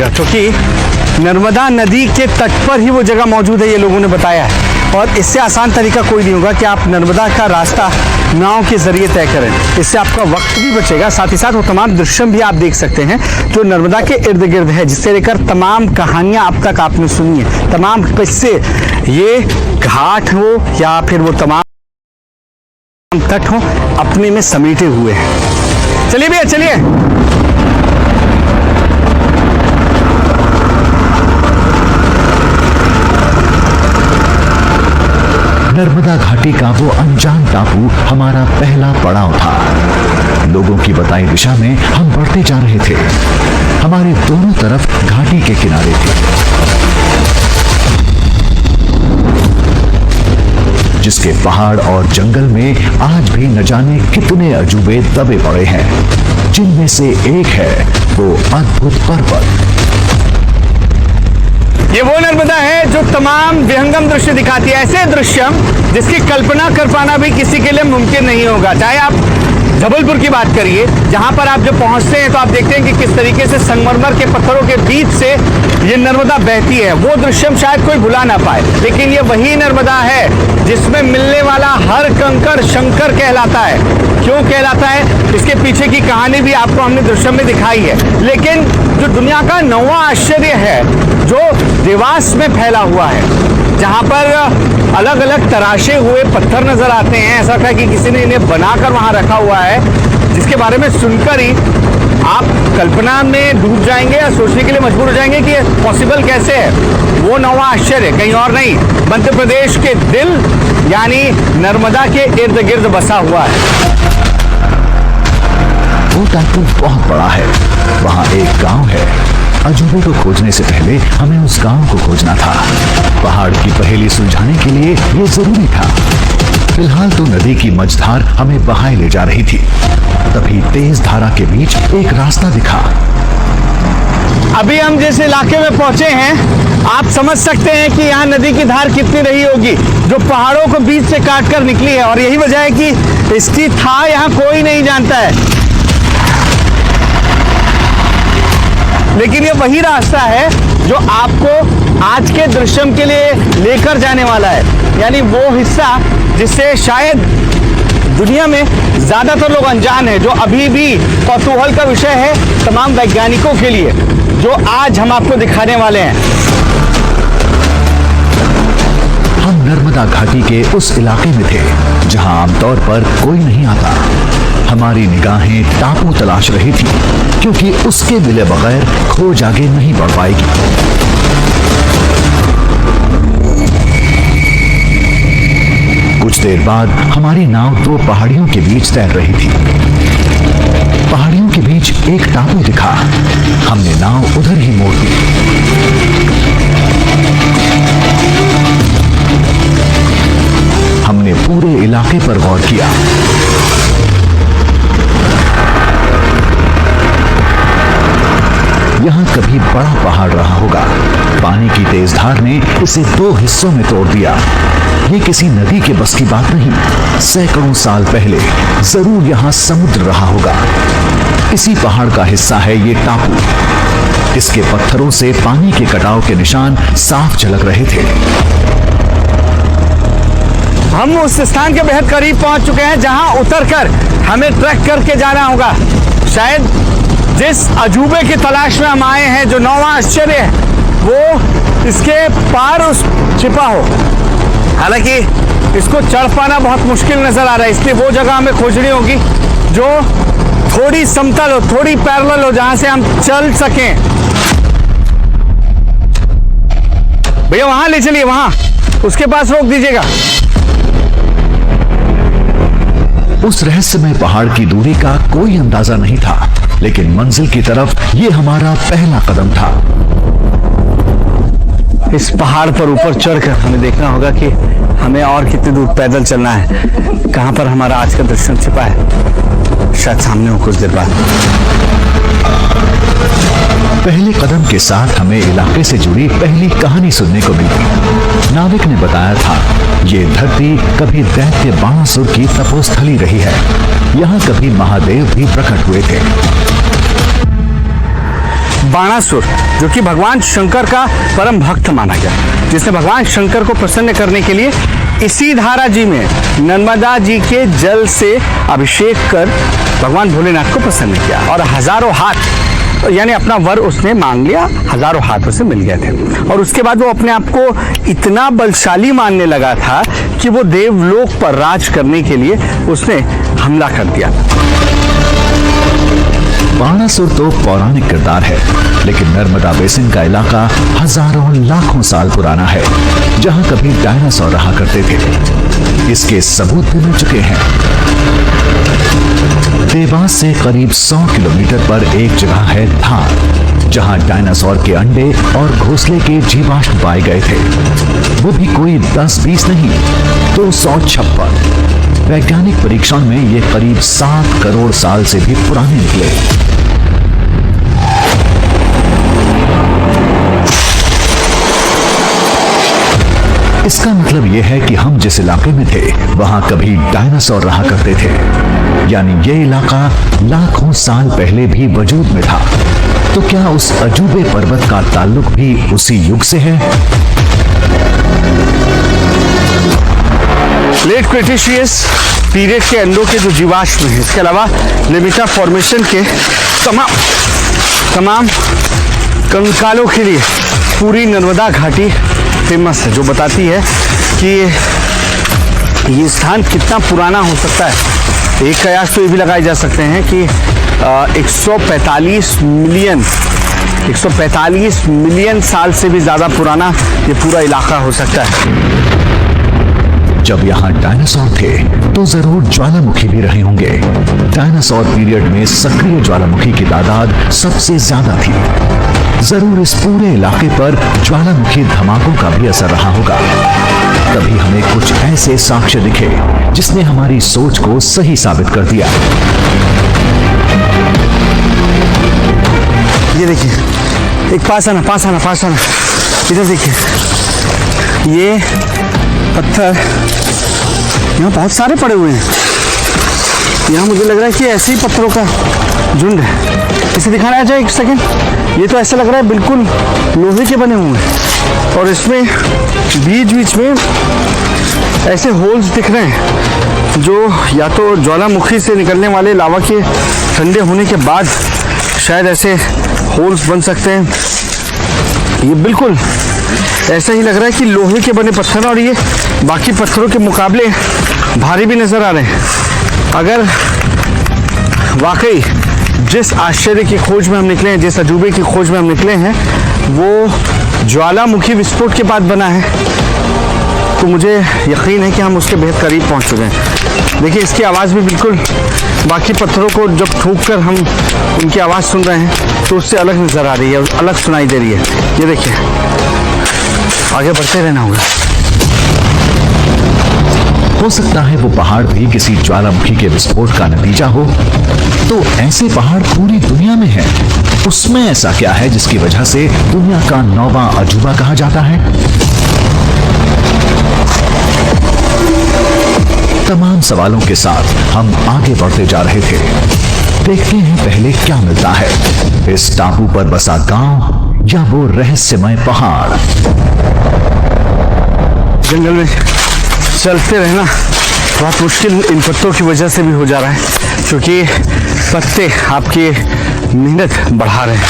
जगह, क्योंकि नर्मदा नदी के तट पर ही वो जगह मौजूद है, ये लोगों ने बताया है। और इससे आसान तरीका कोई नहीं होगा कि आप नर्मदा का रास्ता नाव के जरिए तय करें। इससे आपका वक्त भी बचेगा, साथ ही साथ वो तमाम दृश्य भी आप देख सकते हैं जो नर्मदा के इर्द गिर्द है, जिससे लेकर तमाम कहानियां अब तक आपने सुनी है, तमाम किस्से, ये घाट हो या फिर वो तमाम तट हो, अपने में समेटे हुए हैं। चलिए भैया चलिए। नर्मदा घाटी का वो अनजान टापू हमारा पहला पड़ाव था। लोगों की बताई दिशा में हम बढ़ते जा रहे थे। हमारे दोनों तरफ घाटी के किनारे थे, जिसके पहाड़ और जंगल में आज भी न जाने कितने अजूबे दबे पड़े हैं, जिनमें से एक है वो अद्भुत पर्वत। ये वो नर्मदा है जो तमाम विहंगम दृश्य दिखाती है, ऐसे दृश्य जिसकी कल्पना कर पाना भी किसी के लिए मुमकिन नहीं होगा। चाहे आप जबलपुर की बात करिए, जहां पर आप जब पहुंचते हैं तो आप देखते हैं कि किस तरीके से संगमरमर के पत्थरों के बीच से ये नर्मदा बहती है। वो दृश्य शायद कोई भुला ना पाए, लेकिन ये वही नर्मदा है जिसमें मिलने वाला हर कंकड़ शंकर कहलाता है। क्यों कहलाता है, इसके पीछे की कहानी भी आपको हमने दृश्य में दिखाई है। लेकिन जो दुनिया का 9वां आश्चर्य है, जो देवास में फैला हुआ है, जहां पर अलग अलग तराशे हुए पत्थर नजर आते हैं, ऐसा लगता है कि किसी ने इन्हें बनाकर वहां रखा हुआ है, जिसके बारे में सुनकर ही आप कल्पना में डूब जाएंगे या सोचने के लिए मजबूर हो जाएंगे कि पॉसिबल कैसे है। वो 9वां आश्चर्य कहीं और नहीं, मध्य प्रदेश के दिल यानी नर्मदा के इर्द गिर्द बसा हुआ है। वो टापू बहुत बड़ा है, वहाँ एक गांव है। अजूबे को खोजने से पहले हमें उस गांव को खोजना था। पहाड़ की पहेली सुलझाने के लिए ये जरूरी था। फिलहाल तो नदी की मझधार हमें बहाए ले जा रही थी। तभी तेज धारा के बीच एक रास्ता दिखा। अभी हम जिस इलाके में पहुंचे हैं, आप समझ सकते हैं कि यहाँ नदी की धार कितनी रही होगी, जो पहाड़ों को बीच से काट कर निकली है। और यही वजह है कि इसकी था यहाँ कोई नहीं जानता है। लेकिन ये वही रास्ता है जो आपको आज के दृश्य के लिए लेकर जाने वाला है, यानी वो हिस्सा जिससे शायद दुनिया में ज्यादातर लोग अनजान है, जो अभी भी कौतूहल का विषय है तमाम वैज्ञानिकों के लिए, जो आज हम आपको दिखाने वाले हैं। हम नर्मदा घाटी के उस इलाके में थे जहां आमतौर पर कोई नहीं आता। हमारी निगाहें टापू तलाश रही थी, क्योंकि उसके मिले बगैर खोज आगे नहीं बढ़ पाएगी। कुछ देर बाद हमारी नाव 2 पहाड़ियों के बीच तैर रही थी। पहाड़ियों के बीच एक टापू दिखा। हमने नाव उधर ही मोड़ दी। हमने पूरे इलाके पर गौर किया। यहाँ कभी बड़ा पहाड़ रहा होगा। पानी की तेज धार ने इसे 2 हिस्सों में तोड़ दिया। ये किसी नदी के बस की बात नहीं। सैकड़ों साल पहले जरूर यहाँ समुद्र रहा होगा। इसी पहाड़ का हिस्सा है ये टापू। इसके पत्थरों से पानी के कटाव के निशान साफ झलक रहे थे। हम उस स्थान के बेहद करीब पहुंच चुके हैं जहां उतरकर हमें ट्रैक करके जाना होगा। शायद जिस अजूबे की तलाश में हम आए हैं, जो 9वां आश्चर्य है, वो इसके पार उस छिपा हो। हालांकि इसको चढ़ पाना बहुत मुश्किल नजर आ रहा है, इसलिए वो जगह हमें खोजनी होगी जो थोड़ी समतल हो, थोड़ी पैरेलल हो, जहां से हम चल सकें। भैया वहां ले चलिए, वहां उसके पास रोक दीजिएगा। उस रहस्यमय पहाड़ की दूरी का कोई अंदाजा नहीं था, लेकिन मंजिल की तरफ ये हमारा पहला कदम था। इस पहाड़ पर ऊपर चढ़कर हमें देखना होगा कि हमें और कितनी दूर पैदल चलना है, कहां पर हमारा आज का दृश्य छिपा है। शायद सामने हो कुछ देर बाद। पहले कदम के साथ हमें इलाके से जुड़ी पहली कहानी सुनने को मिली। नाविक ने बताया था, ये धरती कभी दैत्य बाणासुर की तपोस्थली रही है। यहाँ कभी महादेव भी प्रकट हुए थे। बाणासुर, जो कि भगवान शंकर का परम भक्त माना गया, जिसने भगवान शंकर को प्रसन्न करने के लिए इसी धारा जी में नर्मदा जी के जल से अभिषेक कर भगवान भोलेनाथ को प्रसन्न किया और हजारों हाथ यानी अपना वर उसने मांग लिया, हजारों हाथ उसे मिल गए थे। और उसके बाद वो अपने आप को इतना बलशाली मानने लगा था कि वो देवलोक पर राज करने के लिए उसने हमला कर दिया। बाणासुर तो पौराणिक किरदार है, लेकिन नर्मदा बेसिन का इलाका हजारों लाखों साल पुराना है, जहां कभी डायनासोर रहा करते थे। इसके सबूत भी मिल चुके हैं। देवास से करीब 100 किलोमीटर पर एक जगह है धार, जहां डायनासोर के अंडे और घोंसले के जीवाश्म पाए गए थे। वो भी कोई 10-20 नहीं, 256। वैज्ञानिक परीक्षण में ये करीब 7 करोड़ साल से भी पुराने निकले। इसका मतलब यह है कि हम जिस इलाके में थे वहां कभी डायनासोर रहा करते थे, यानी ये इलाका लाखों साल पहले भी वजूद में था। तो क्या उस अजूबे पर्वत का ताल्लुक भी उसी युग से है? लेट क्रिटेशियस पीरियड के अंडों के जो जीवाश्म हैं, इसके अलावा लिमिटा फॉर्मेशन के तमाम कंकालों के लिए पूरी नर्मदा घाटी फेमस है, जो बताती है कि ये स्थान कितना पुराना हो सकता है। एक कयास तो ये भी लगाए जा सकते हैं कि 145 मिलियन साल से भी ज्यादा पुराना ये पूरा इलाका हो सकता है। जब यहाँ डायनासोर थे तो जरूर ज्वालामुखी भी रहे होंगे। डायनासोर पीरियड में सक्रिय ज्वालामुखी की तादाद सबसे ज्यादा थी। जरूर इस पूरे इलाके पर ज्वालामुखी धमाकों का भी असर रहा होगा। तभी हमें कुछ ऐसे साक्ष्य दिखे जिसने हमारी सोच को सही साबित कर दिया। ये देखिए, एक पास आना इधर देखिए, ये पत्थर यहाँ बहुत सारे पड़े हुए हैं। यहाँ मुझे लग रहा है कि ऐसे ही पत्थरों का झुंड है। इसे दिखाना है एक सेकंड। ये तो ऐसा लग रहा है बिल्कुल लोहे के बने हुए हैं, और इसमें बीच में ऐसे होल्स दिख रहे हैं जो या तो ज्वालामुखी से निकलने वाले लावा के ठंडे होने के बाद शायद ऐसे होल्स बन सकते हैं। ये बिल्कुल ऐसा ही लग रहा है कि लोहे के बने पत्थर, और ये बाकी पत्थरों के मुकाबले भारी भी नजर आ रहे हैं। अगर वाकई जिस आश्चर्य की खोज में हम निकले हैं, जिस अजूबे की खोज में हम निकले हैं, वो ज्वालामुखी विस्फोट के बाद बना है, तो मुझे यकीन है कि हम उसके बेहद करीब पहुंच चुके हैं। देखिए, इसकी आवाज़ भी बिल्कुल बाकी पत्थरों को जब ठोक कर हम उनकी आवाज़ सुन रहे हैं तो उससे अलग नज़र आ रही है, अलग सुनाई दे रही है। ये देखिए, आगे बढ़ते रहना होगा। हो सकता है वो पहाड़ भी किसी ज्वालामुखी के विस्फोट का नतीजा हो। तो ऐसे पहाड़ पूरी दुनिया में हैं। उसमें ऐसा क्या है जिसकी वजह से दुनिया का 9वां अजूबा कहा जाता है? तमाम सवालों के साथ हम आगे बढ़ते जा रहे थे। देखते हैं पहले क्या मिलता है, इस टापू पर बसा गांव या वो रहस्यमय पहाड़। जंगल में चलते रहना बहुत मुश्किल इन पत्तों की वजह से भी हो जा रहा है, क्योंकि पत्ते आपकी मेहनत बढ़ा रहे हैं।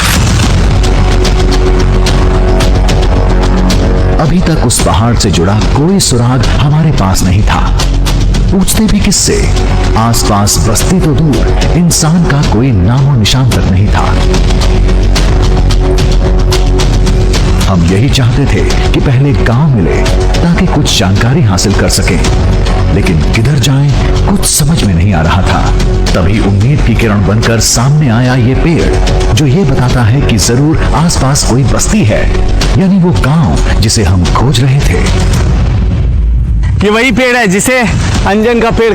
अभी तक उस पहाड़ से जुड़ा कोई सुराग हमारे पास नहीं था। पूछते भी किससे? आसपास बस्ती तो दूर, इंसान का कोई नामो निशान तक नहीं था। हम यही चाहते थे कि पहले गांव मिले ताकि कुछ जानकारी हासिल कर सकें, लेकिन किधर जाएं कुछ समझ में नहीं आ रहा था। तभी उम्मीद की किरण बनकर सामने आया ये पेड़, जो ये बताता है कि जरूर आसपास कोई बस्ती है, यानी वो गांव जिसे हम खोज रहे थे। ये वही पेड़ है जिसे अंजन का पेड़